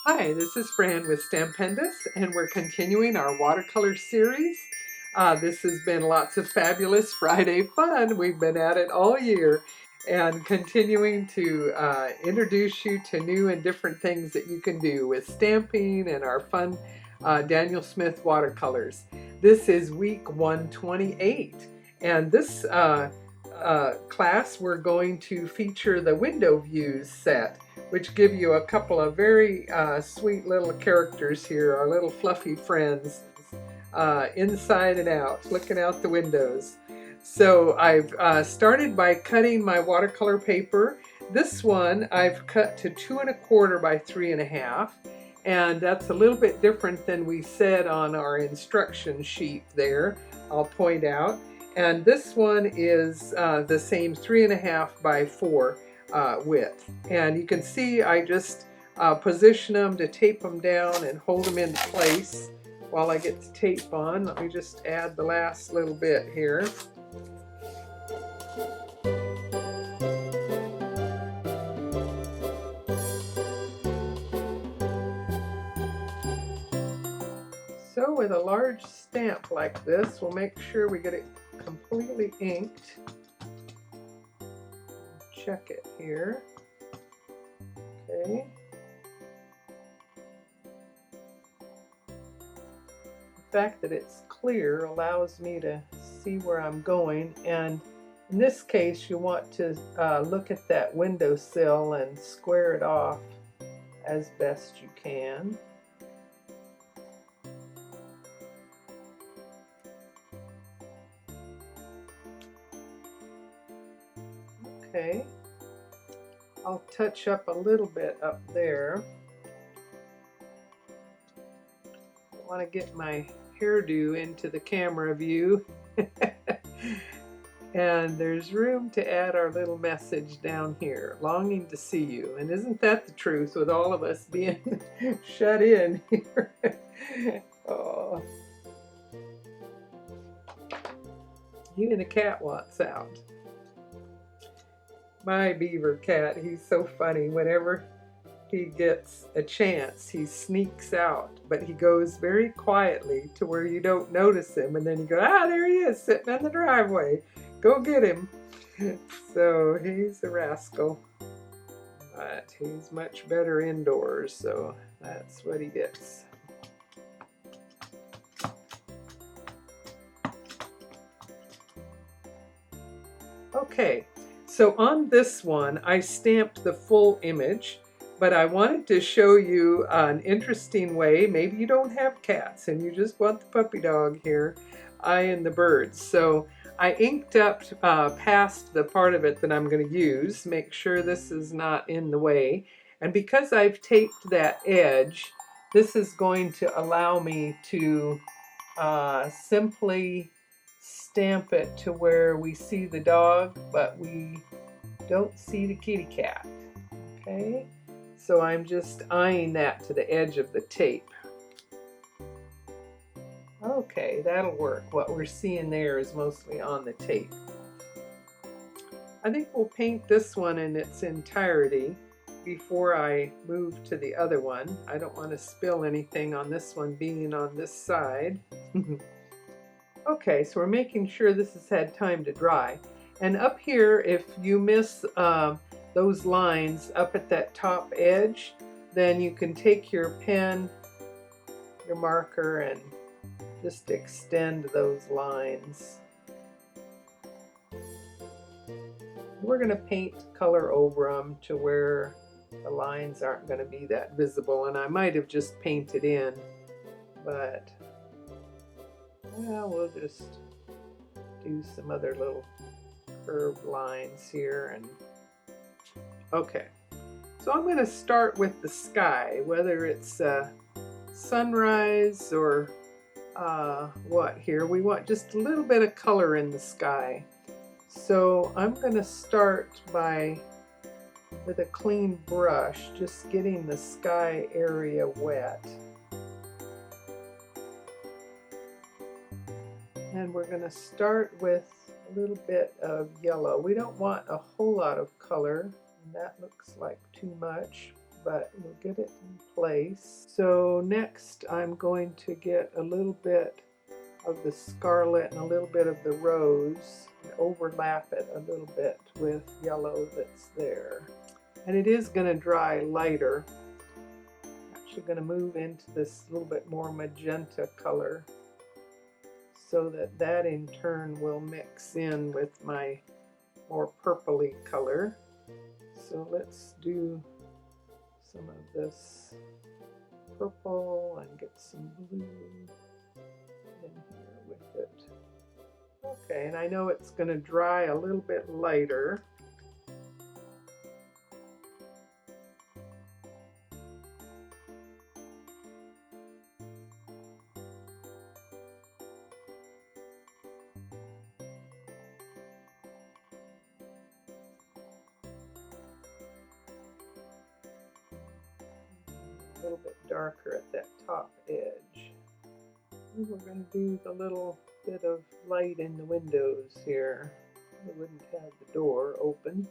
Hi, this is Fran with Stampendous, and we're continuing our watercolor series. This has been lots of fabulous Friday fun. We've been at it all year and continuing to introduce you to new and different things that you can do with stamping and our fun Daniel Smith watercolors. This is week 128, and this class we're going to feature the window views set, which give you a couple of very sweet little characters here, our little fluffy friends, inside and out, looking out the windows. So I've started by cutting my watercolor paper. This one I've cut to 2 1/4 by 3 1/2, and that's a little bit different than we said on our instruction sheet there, I'll point out. And this one is the same 3 1/2 by 4 width. And you can see I just position them to tape them down and hold them into place while I get the tape on. Let me just add the last little bit here. So with a large stamp like this, we'll make sure we get it completely inked. Check it here. Okay. The fact that it's clear allows me to see where I'm going, and in this case you want to look at that windowsill and square it off as best you can. Okay, I'll touch up a little bit up there. I want to get my hairdo into the camera view. And there's room to add our little message down here, longing to see you. And isn't that the truth with all of us being shut in here? Oh. Even the cat wants out. My beaver cat, he's so funny. Whenever he gets a chance, he sneaks out, but he goes very quietly to where you don't notice him, and then you go, ah, there he is, sitting in the driveway. Go get him. So he's a rascal, but he's much better indoors, so that's what he gets. Okay. So on this one, I stamped the full image, but I wanted to show you an interesting way. Maybe you don't have cats and you just want the puppy dog here, I and the birds. So I inked up past the part of it that I'm going to use, make sure this is not in the way. And because I've taped that edge, this is going to allow me to simply stamp it to where we see the dog, but we don't see the kitty cat. Okay, so I'm just eyeing that to the edge of the tape. Okay, that'll work. What we're seeing there is mostly on the tape. I think we'll paint this one in its entirety before I move to the other one. I don't want to spill anything on this one being on this side. Okay, so we're making sure this has had time to dry. And up here, if you miss those lines up at that top edge, then you can take your pen, your marker, and just extend those lines. We're going to paint color over them to where the lines aren't going to be that visible. And I might have just painted in, but well, we'll just do some other little curved lines here. And okay, so I'm going to start with the sky, whether it's sunrise or what here. We want just a little bit of color in the sky. So I'm going to start by, with a clean brush, just getting the sky area wet. And we're going to start with a little bit of yellow. We don't want a whole lot of color, and that looks like too much, but we'll get it in place. So next I'm going to get a little bit of the scarlet and a little bit of the rose and overlap it a little bit with yellow that's there. And it is going to dry lighter. Actually going to move into this little bit more magenta color so that that in turn will mix in with my more purpley color. So let's do some of this purple and get some blue in here with it. Okay, and I know it's going to dry a little bit lighter. A little bit darker at that top edge. And we're going to do the little bit of light in the windows here. I wouldn't have the door open.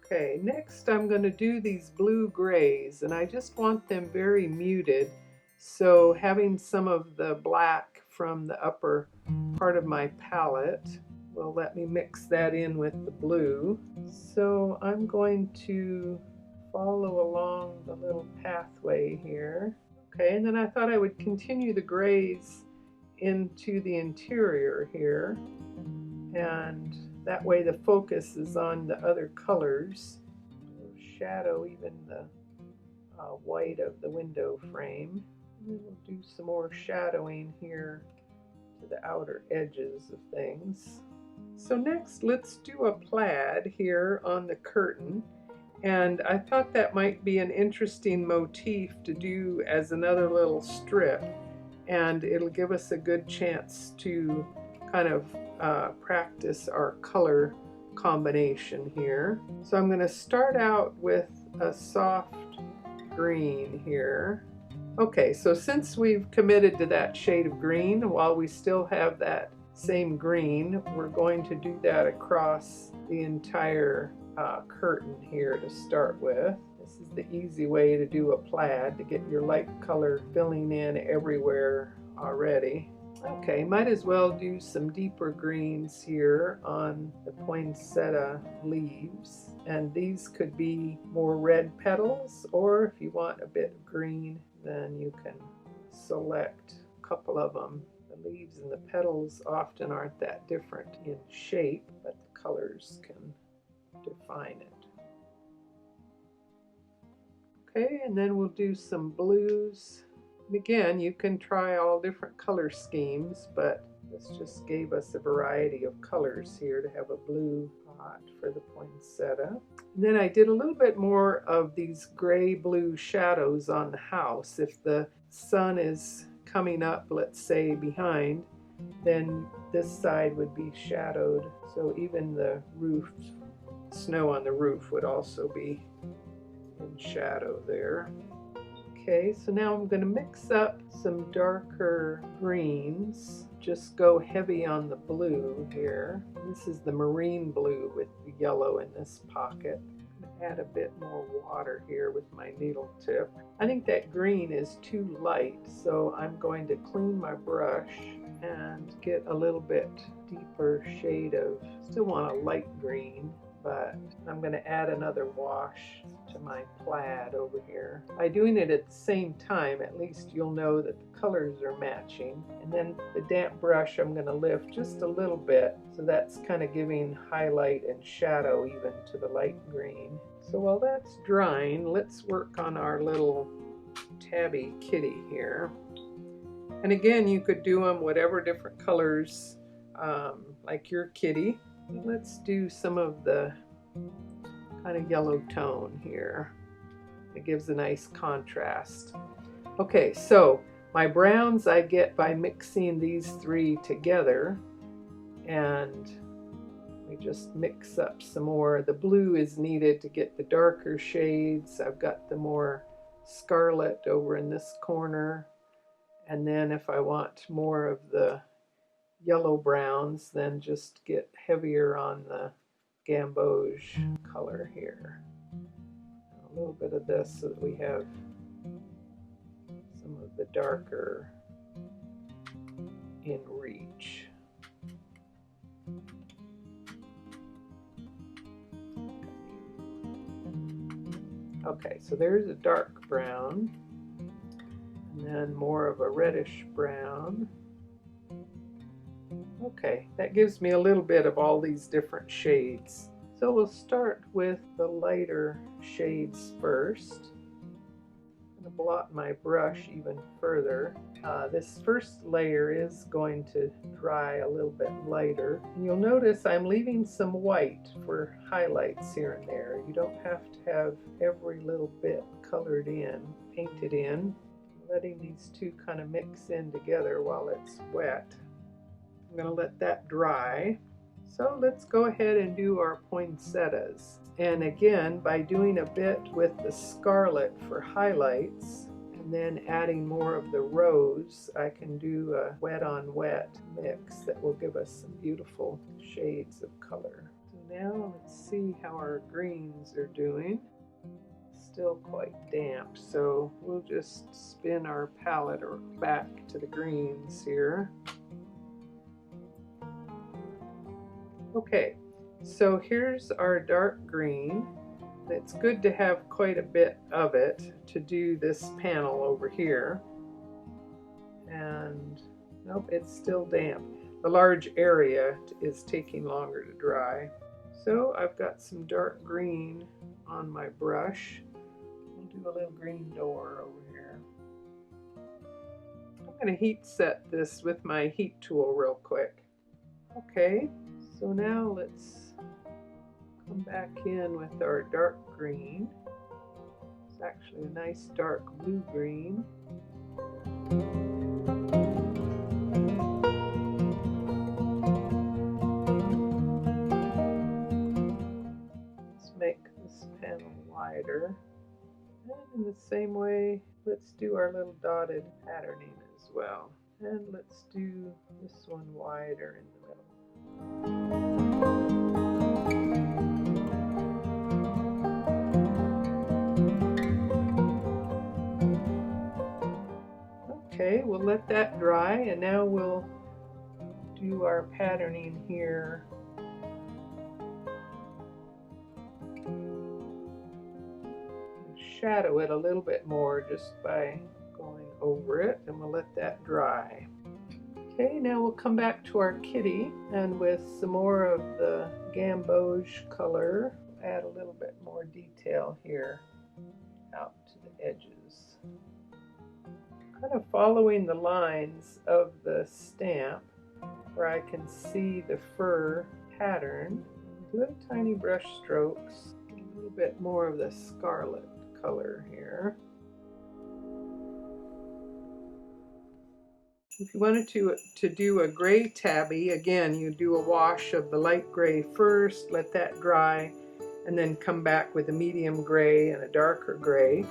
Okay, next I'm going to do these blue grays, and I just want them very muted. So having some of the black from the upper part of my palette will let me mix that in with the blue. So I'm going to follow along the little pathway here. Okay, and then I thought I would continue the grays into the interior here, and that way the focus is on the other colors. We'll shadow even the white of the window frame. And we'll do some more shadowing here to the outer edges of things. So next let's do a plaid here on the curtain. And I thought that might be an interesting motif to do as another little strip, and it'll give us a good chance to kind of practice our color combination here. So I'm going to start out with a soft green here. Okay, so since we've committed to that shade of green, while we still have that same green, we're going to do that across the entire curtain here to start with. This is the easy way to do a plaid, to get your light color filling in everywhere already. Okay, might as well do some deeper greens here on the poinsettia leaves, and these could be more red petals, or if you want a bit of green, then you can select a couple of them. The leaves and the petals often aren't that different in shape, but the colors can define it. Okay, and then we'll do some blues. And again, you can try all different color schemes, but this just gave us a variety of colors here to have a blue pot for the poinsettia. And then I did a little bit more of these gray-blue shadows on the house. If the sun is coming up, let's say, behind, then this side would be shadowed. So even the roof, snow on the roof would also be in shadow there. Okay, so now I'm going to mix up some darker greens. Just go heavy on the blue here. This is the marine blue with the yellow in this pocket. I'm going to add a bit more water here with my needle tip. I think that green is too light, so I'm going to clean my brush and get a little bit deeper shade of, still want a light green, but I'm going to add another wash to my plaid over here. By doing it at the same time, at least you'll know that the colors are matching. And then the damp brush I'm going to lift just a little bit, so that's kind of giving highlight and shadow even to the light green. So while that's drying, let's work on our little tabby kitty here. And again, you could do them whatever different colors, like your kitty. Let's do some of the kind of yellow tone here. It gives a nice contrast. Okay, so my browns I get by mixing these three together, and we just mix up some more. The blue is needed to get the darker shades. I've got the more scarlet over in this corner, and then if I want more of the yellow browns, then just get heavier on the gamboge color here. a little bit of this so that we have some of the darker in reach. Okay, so there's a dark brown, and then more of a reddish brown. Okay, that gives me a little bit of all these different shades. So we'll start with the lighter shades first. I'm going to blot my brush even further. This first layer is going to dry a little bit lighter. And you'll notice I'm leaving some white for highlights here and there. You don't have to have every little bit colored in, painted in. I'm letting these two kind of mix in together while it's wet. I'm going to let that dry. So let's go ahead and do our poinsettias. And again, by doing a bit with the scarlet for highlights, and then adding more of the rose, I can do a wet on wet mix that will give us some beautiful shades of color. So now let's see how our greens are doing. Still quite damp, so we'll just spin our palette back to the greens here. Okay, so here's our dark green. It's good to have quite a bit of it to do this panel over here. And nope, it's still damp. The large area is taking longer to dry. So I've got some dark green on my brush. We'll do a little green door over here. I'm going to heat set this with my heat tool real quick. Okay, so now let's come back in with our dark green. It's actually a nice dark blue green. Let's make this panel wider. And in the same way, let's do our little dotted patterning as well. And let's do this one wider in the middle. Okay, we'll let that dry, and now we'll do our patterning here. Shadow it a little bit more just by going over it, and we'll let that dry. Okay, now we'll come back to our kitty, and with some more of the gamboge color, add a little bit more detail here out to the edges. Kind of following the lines of the stamp where I can see the fur pattern. Little tiny brush strokes, a little bit more of the scarlet color here. If you wanted to do a gray tabby, again, you do a wash of the light gray first, let that dry, and then come back with a medium gray and a darker gray.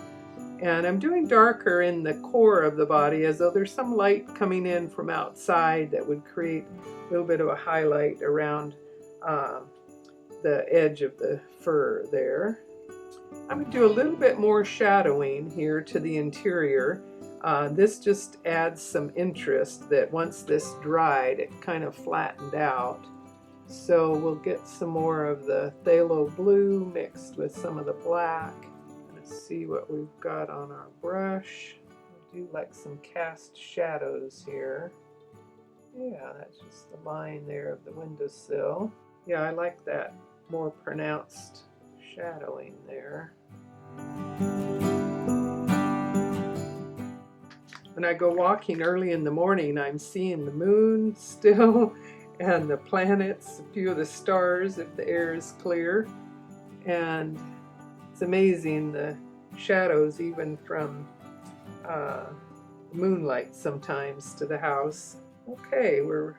And I'm doing darker in the core of the body as though there's some light coming in from outside that would create a little bit of a highlight around the edge of the fur there. I'm going to do a little bit more shadowing here to the interior. This just adds some interest that once this dried, it kind of flattened out. So we'll get some more of the phthalo blue mixed with some of the black. Let's see what we've got on our brush. We'll do like some cast shadows here. Yeah, that's just the line there of the windowsill. Yeah, I like that more pronounced shadowing there. When I go walking early in the morning, I'm seeing the moon still and the planets, a few of the stars if the air is clear. And it's amazing the shadows even from moonlight sometimes to the house. Okay, we're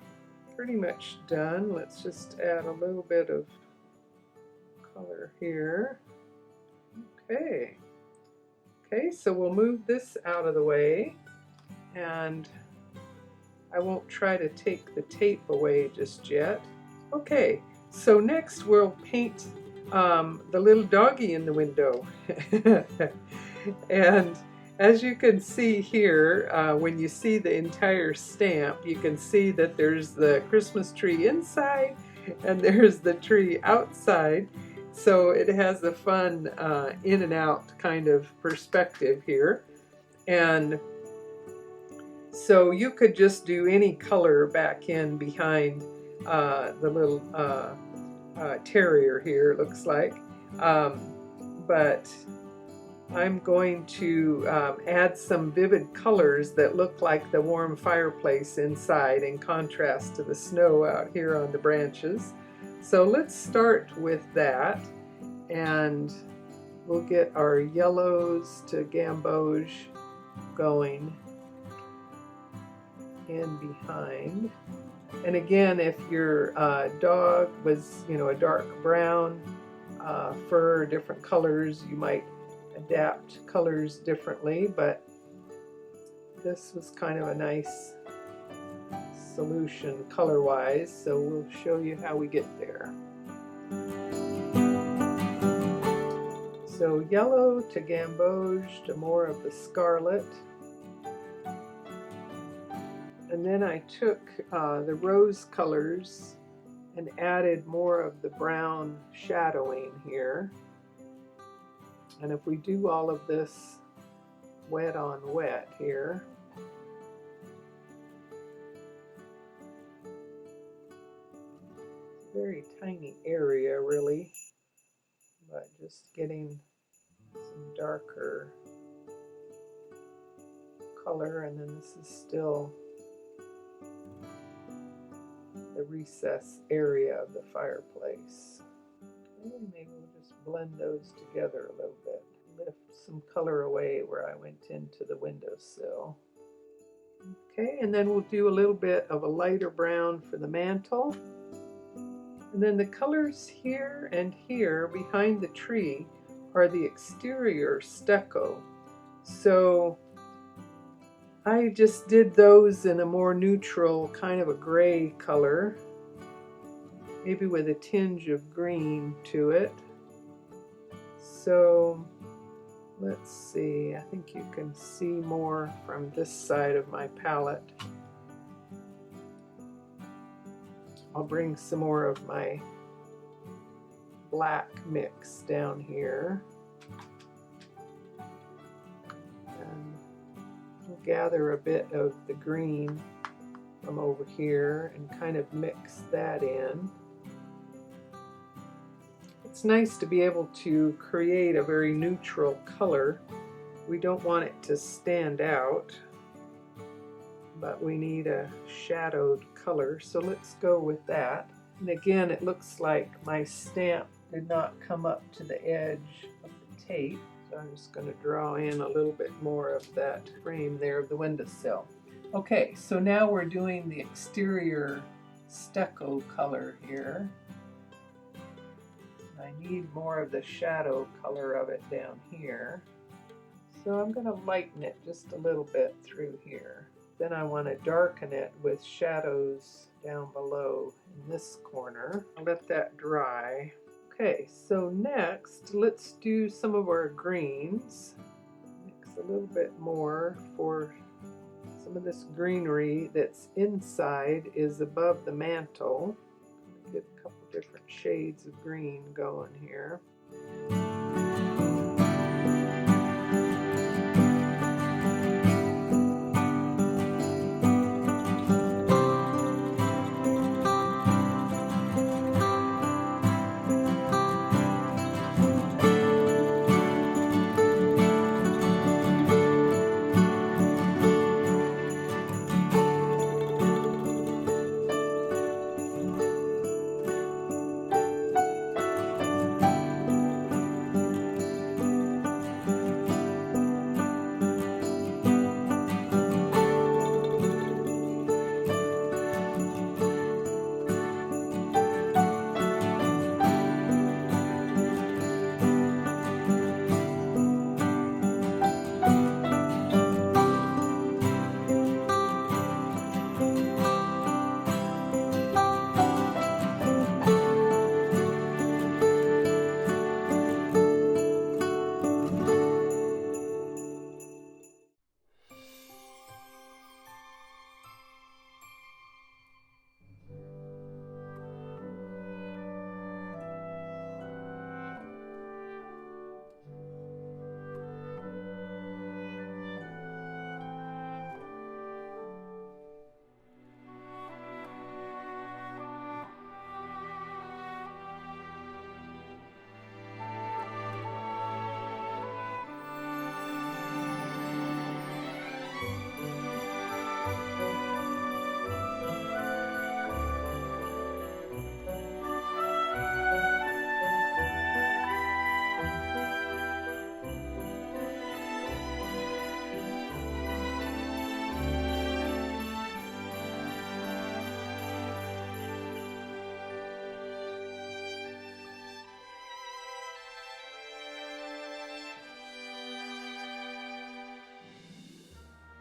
pretty much done. Let's just add a little bit of color here. Okay. Okay, so we'll move this out of the way, and I won't try to take the tape away just yet. Okay, so next we'll paint the little doggy in the window. And as you can see here, when you see the entire stamp, you can see that there's the Christmas tree inside and there's the tree outside. So it has a fun in and out kind of perspective here. And so you could just do any color back in behind the little terrier here, it looks like. But I'm going to add some vivid colors that look like the warm fireplace inside in contrast to the snow out here on the branches. So let's start with that, and we'll get our yellows to gamboge going in behind. And again, if your dog was, a dark brown fur, different colors, you might adapt colors differently, but this was kind of a nice solution color-wise, so we'll show you how we get there. So yellow to gamboge to more of the scarlet. And then I took the rose colors and added more of the brown shadowing here. And if we do all of this wet on wet here, it's a very tiny area really, but just getting some darker color, and then this is still the recess area of the fireplace. Okay, maybe we'll just blend those together a little bit. Lift some color away where I went into the windowsill. Okay, and then we'll do a little bit of a lighter brown for the mantle. And then the colors here and here behind the tree are the exterior stucco. So I just did those in a more neutral, kind of a gray color, maybe with a tinge of green to it. So let's see, I think you can see more from this side of my palette. I'll bring some more of my black mix down here. And we'll gather a bit of the green from over here and kind of mix that in. It's nice to be able to create a very neutral color. We don't want it to stand out, but we need a shadowed color, so let's go with that. And again, it looks like my stamp did not come up to the edge of the tape, so I'm just going to draw in a little bit more of that frame there of the windowsill. Okay, so now we're doing the exterior stucco color here. I need more of the shadow color of it down here. So I'm going to lighten it just a little bit through here. Then I want to darken it with shadows down below in this corner. I'll let that dry. Okay, so next let's do some of our greens. Mix a little bit more for some of this greenery that's inside is above the mantle. Get a couple different shades of green going here.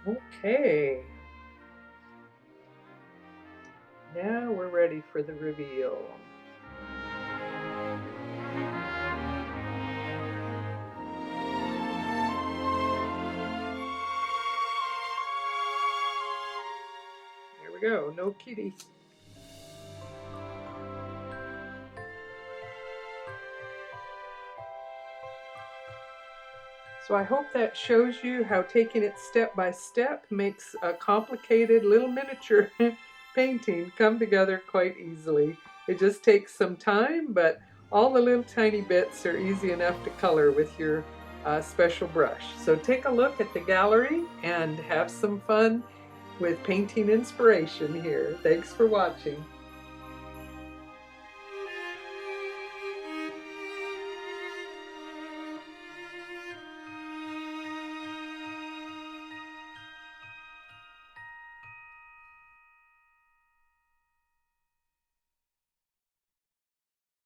Okay, now we're ready for the reveal. There we go, no kitty. So I hope that shows you how taking it step by step makes a complicated little miniature painting come together quite easily. It just takes some time, but all the little tiny bits are easy enough to color with your special brush. So take a look at the gallery and have some fun with painting inspiration here. Thanks for watching.